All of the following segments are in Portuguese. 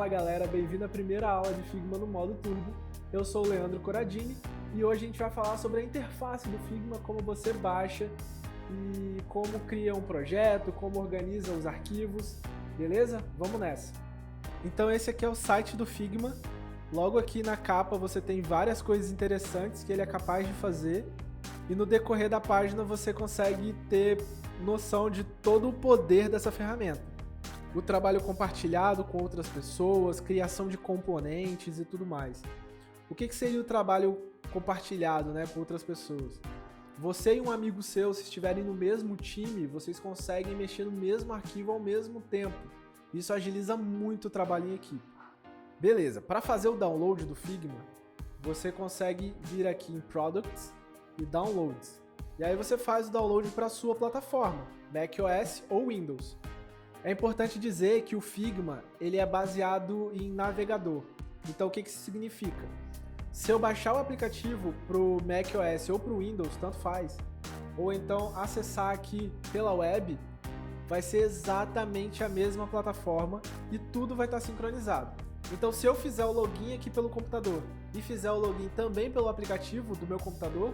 Fala galera, bem-vindo à primeira aula de Figma no modo Turbo. Eu sou o Leandro Corradini e hoje a gente vai falar sobre a interface do Figma, como você baixa e como cria um projeto, como organiza os arquivos, beleza? Vamos nessa! Então esse aqui é o site do Figma. Logo aqui na capa você tem várias coisas interessantes que ele é capaz de fazer e no decorrer da página você consegue ter noção de todo o poder dessa ferramenta. O trabalho compartilhado com outras pessoas, criação de componentes e tudo mais. O que seria o trabalho compartilhado, né, com outras pessoas? Você e um amigo seu, se estiverem no mesmo time, vocês conseguem mexer no mesmo arquivo ao mesmo tempo. Isso agiliza muito o trabalho em equipe. Beleza, para fazer o download do Figma, você consegue vir aqui em Products e Downloads. E aí você faz o download para a sua plataforma, macOS ou Windows. É importante dizer que o Figma ele é baseado em navegador. Então o que isso significa? Se eu baixar o aplicativo para o macOS ou para o Windows, tanto faz, ou então acessar aqui pela web, vai ser exatamente a mesma plataforma e tudo vai estar sincronizado. Então se eu fizer o login aqui pelo computador e fizer o login também pelo aplicativo do meu computador,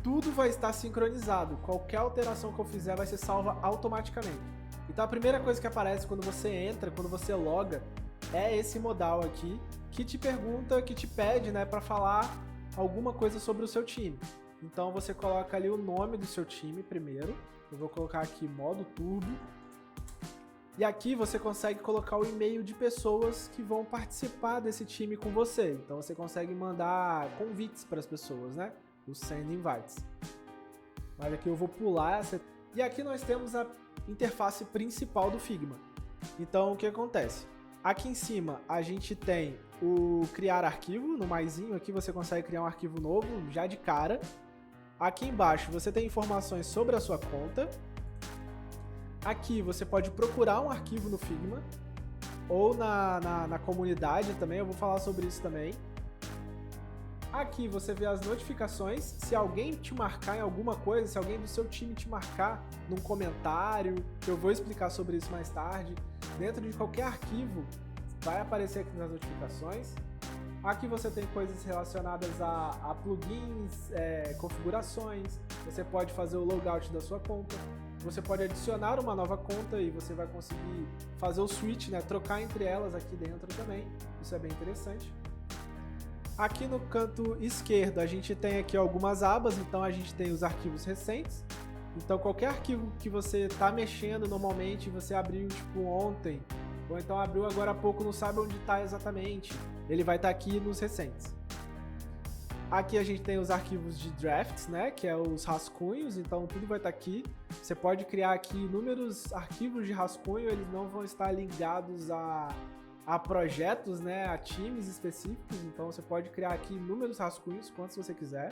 tudo vai estar sincronizado. Qualquer alteração que eu fizer vai ser salva automaticamente. Então a primeira coisa que aparece quando você entra, quando você loga, é esse modal aqui, que te pergunta, que te pede, né, para falar alguma coisa sobre o seu time. Então você coloca ali o nome do seu time primeiro, eu vou colocar aqui modo turbo, e aqui você consegue colocar o e-mail de pessoas que vão participar desse time com você. Então você consegue mandar convites para as pessoas, né, os send invites. Mas aqui eu vou pular essa... E aqui nós temos a interface principal do Figma. Então o que acontece? Aqui em cima a gente tem o criar arquivo, no maisinho aqui você consegue criar um arquivo novo já de cara. Aqui embaixo você tem informações sobre a sua conta. Aqui você pode procurar um arquivo no Figma ou na comunidade também, eu vou falar sobre isso também. Aqui você vê as notificações, se alguém te marcar em alguma coisa, se alguém do seu time te marcar num comentário, que eu vou explicar sobre isso mais tarde, dentro de qualquer arquivo vai aparecer aqui nas notificações. Aqui você tem coisas relacionadas a plugins, configurações, você pode fazer o logout da sua conta, você pode adicionar uma nova conta e você vai conseguir fazer o switch, né, trocar entre elas aqui dentro também, isso é bem interessante. Aqui no canto esquerdo a gente tem aqui algumas abas, então a gente tem os arquivos recentes. Então qualquer arquivo que você está mexendo normalmente, você abriu tipo ontem, ou então abriu agora há pouco, não sabe onde está exatamente, ele vai estar aqui nos recentes. Aqui a gente tem os arquivos de drafts, né, que é os rascunhos, então tudo vai estar aqui. Você pode criar aqui inúmeros arquivos de rascunho, eles não vão estar ligados a projetos, né, a times específicos, então você pode criar aqui inúmeros rascunhos, quantos você quiser.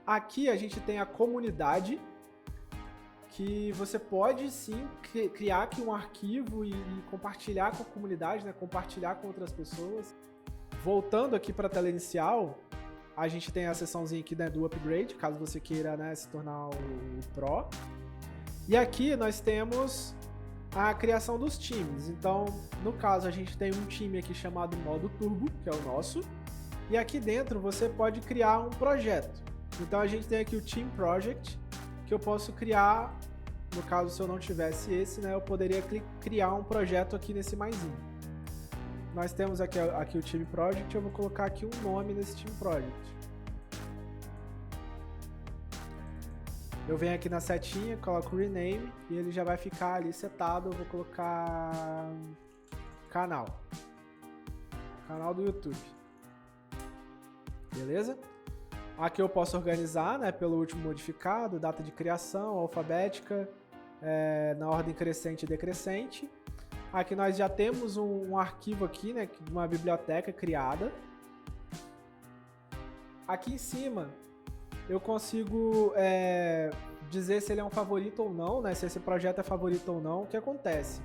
Aqui a gente tem a comunidade, que você pode sim criar aqui um arquivo e compartilhar com a comunidade, né, compartilhar com outras pessoas. Voltando aqui para a tela inicial, a gente tem a seçãozinha aqui, né, do upgrade, caso você queira, né, se tornar o Pro. E aqui nós temos a criação dos times. Então, no caso, a gente tem um time aqui chamado modo turbo, que é o nosso, e aqui dentro você pode criar um projeto. Então a gente tem aqui o Team Project, que eu posso criar, no caso se eu não tivesse esse, né, eu poderia criar um projeto aqui nesse maisinho. Nós temos aqui o Team Project, eu vou colocar aqui um nome nesse Team Project. Eu venho aqui na setinha, coloco Rename e ele já vai ficar ali setado. Eu vou colocar canal do YouTube, beleza? Aqui eu posso organizar, né, pelo último modificado, data de criação, alfabética, na ordem crescente e decrescente. Aqui nós já temos um arquivo aqui, né, de uma biblioteca criada. Aqui em cima eu consigo dizer se ele é um favorito ou não, né? Se esse projeto é favorito ou não. O que acontece?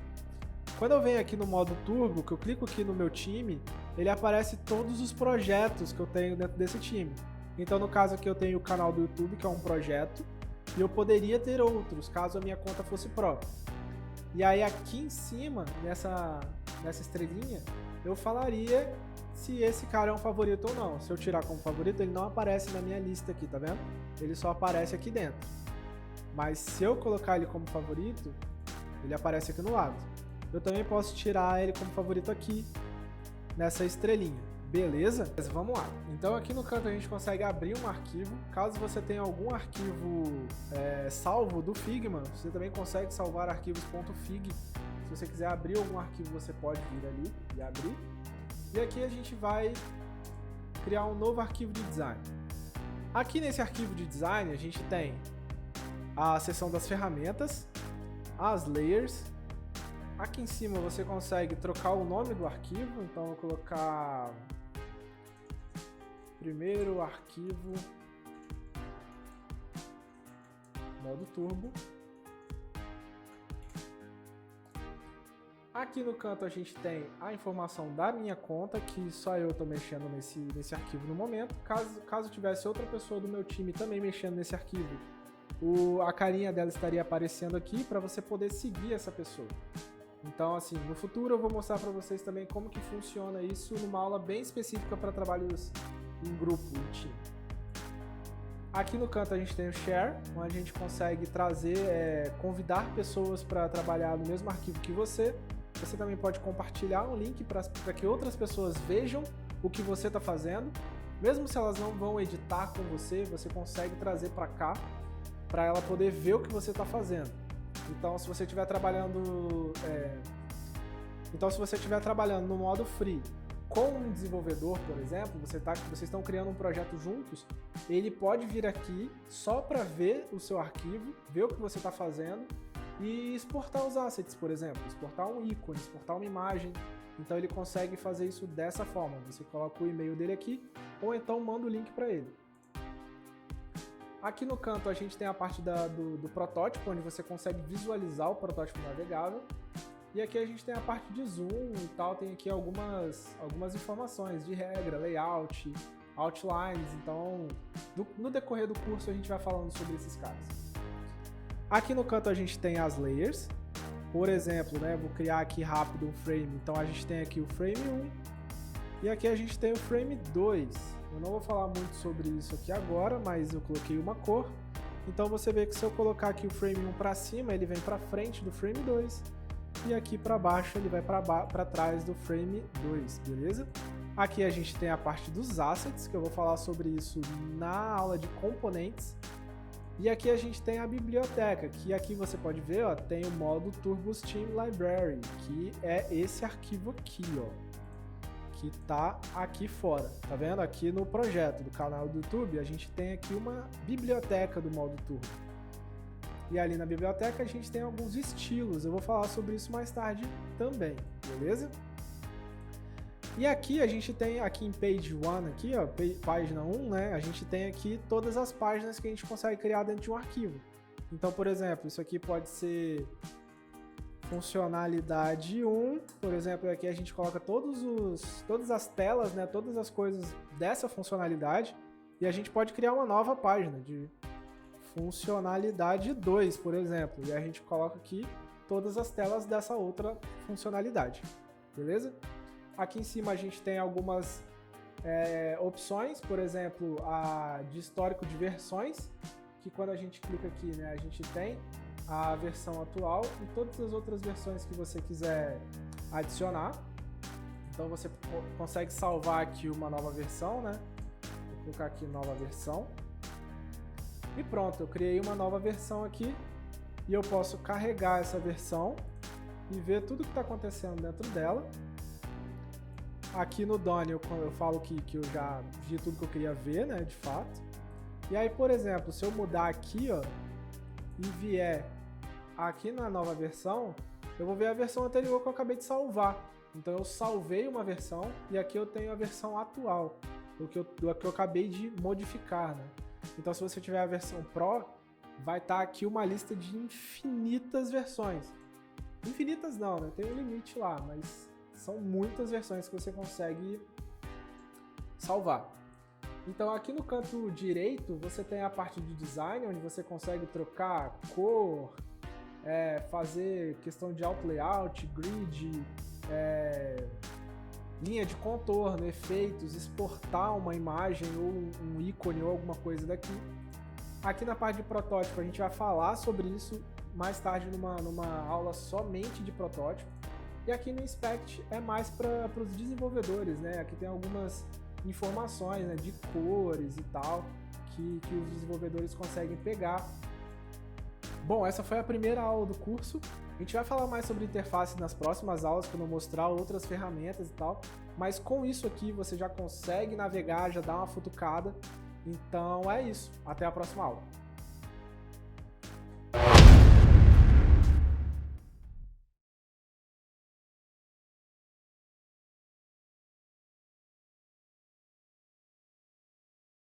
Quando eu venho aqui no modo turbo, que eu clico aqui no meu time, ele aparece todos os projetos que eu tenho dentro desse time. Então no caso aqui eu tenho o canal do YouTube, que é um projeto, e eu poderia ter outros, caso a minha conta fosse Pro. E aí aqui em cima, nessa estrelinha, eu falaria se esse cara é um favorito ou não. Se eu tirar como favorito, ele não aparece na minha lista aqui, tá vendo? Ele só aparece aqui dentro. Mas se eu colocar ele como favorito, ele aparece aqui no lado. Eu também posso tirar ele como favorito aqui, nessa estrelinha. Beleza? Mas vamos lá. Então aqui no canto a gente consegue abrir um arquivo. Caso você tenha algum arquivo salvo do Figma, você também consegue salvar arquivos .fig. Se você quiser abrir algum arquivo, você pode vir ali e abrir. E aqui a gente vai criar um novo arquivo de design. Aqui nesse arquivo de design a gente tem a seção das ferramentas, as layers. Aqui em cima você consegue trocar o nome do arquivo, então eu vou colocar primeiro arquivo modo turbo. Aqui no canto a gente tem a informação da minha conta, que só eu estou mexendo nesse arquivo no momento. Caso tivesse outra pessoa do meu time também mexendo nesse arquivo, a carinha dela estaria aparecendo aqui para você poder seguir essa pessoa. Então, assim, no futuro eu vou mostrar para vocês também como que funciona isso numa aula bem específica para trabalhos em grupo, em time. Aqui no canto a gente tem o Share, onde a gente consegue trazer, convidar pessoas para trabalhar no mesmo arquivo que você. Você também pode compartilhar um link para que outras pessoas vejam o que você está fazendo. Mesmo se elas não vão editar com você, você consegue trazer para cá, para ela poder ver o que você está fazendo. Então, se você estiver trabalhando, no modo free com um desenvolvedor, por exemplo, vocês estão criando um projeto juntos, ele pode vir aqui só para ver o seu arquivo, ver o que você está fazendo e exportar os assets, por exemplo, exportar um ícone, exportar uma imagem. Então ele consegue fazer isso dessa forma. Você coloca o e-mail dele aqui ou então manda o link para ele. Aqui no canto a gente tem a parte do protótipo, onde você consegue visualizar o protótipo navegável. E aqui a gente tem a parte de zoom e tal, tem aqui algumas informações de regra, layout, outlines. Então, no decorrer do curso a gente vai falando sobre esses caras. Aqui no canto a gente tem as layers. Por exemplo, vou criar aqui rápido um frame. Então a gente tem aqui o frame 1 e aqui a gente tem o frame 2. Eu não vou falar muito sobre isso aqui agora, mas eu coloquei uma cor. Então você vê que se eu colocar aqui o frame 1 para cima, ele vem para frente do frame 2. E aqui para baixo ele vai para trás do frame 2, beleza? Aqui a gente tem a parte dos assets, que eu vou falar sobre isso na aula de componentes. E aqui a gente tem a biblioteca, que aqui você pode ver, ó, tem o modo Turbo Steam Library, que é esse arquivo aqui, ó, que tá aqui fora. Tá vendo? Aqui no projeto do canal do YouTube, a gente tem aqui uma biblioteca do modo Turbo. E ali na biblioteca a gente tem alguns estilos, eu vou falar sobre isso mais tarde também, beleza? E aqui a gente tem, aqui em Page 1, aqui, ó, página 1, a gente tem aqui todas as páginas que a gente consegue criar dentro de um arquivo. Então, por exemplo, isso aqui pode ser funcionalidade 1, por exemplo, aqui a gente coloca todas as telas, todas as coisas dessa funcionalidade, e a gente pode criar uma nova página de funcionalidade 2, por exemplo, e a gente coloca aqui todas as telas dessa outra funcionalidade, beleza? Aqui em cima a gente tem algumas opções, por exemplo, a de histórico de versões, que quando a gente clica aqui, a gente tem a versão atual e todas as outras versões que você quiser adicionar. Então você consegue salvar aqui uma nova versão, Vou colocar aqui nova versão. E pronto, eu criei uma nova versão aqui e eu posso carregar essa versão e ver tudo que está acontecendo dentro dela. Aqui no Done eu falo que eu já vi tudo que eu queria ver, de fato. E aí, por exemplo, se eu mudar aqui, ó, e vier aqui na nova versão, eu vou ver a versão anterior que eu acabei de salvar. Então eu salvei uma versão e aqui eu tenho a versão atual, do que eu acabei de modificar, Então se você tiver a versão Pro, vai estar aqui uma lista de infinitas versões. Infinitas não, tem um limite lá, mas são muitas versões que você consegue salvar. Então aqui no canto direito você tem a parte de design, onde você consegue trocar cor, fazer questão de auto layout, grid, linha de contorno, efeitos, exportar uma imagem ou um ícone ou alguma coisa daqui. Aqui na parte de protótipo a gente vai falar sobre isso mais tarde numa aula somente de protótipo. E aqui no Inspect é mais para os desenvolvedores, né? Aqui tem algumas informações, né, de cores e tal que os desenvolvedores conseguem pegar. Bom, essa foi a primeira aula do curso. A gente vai falar mais sobre interface nas próximas aulas, quando eu mostrar outras ferramentas e tal. Mas com isso aqui você já consegue navegar, já dá uma futucada. Então é isso. Até a próxima aula.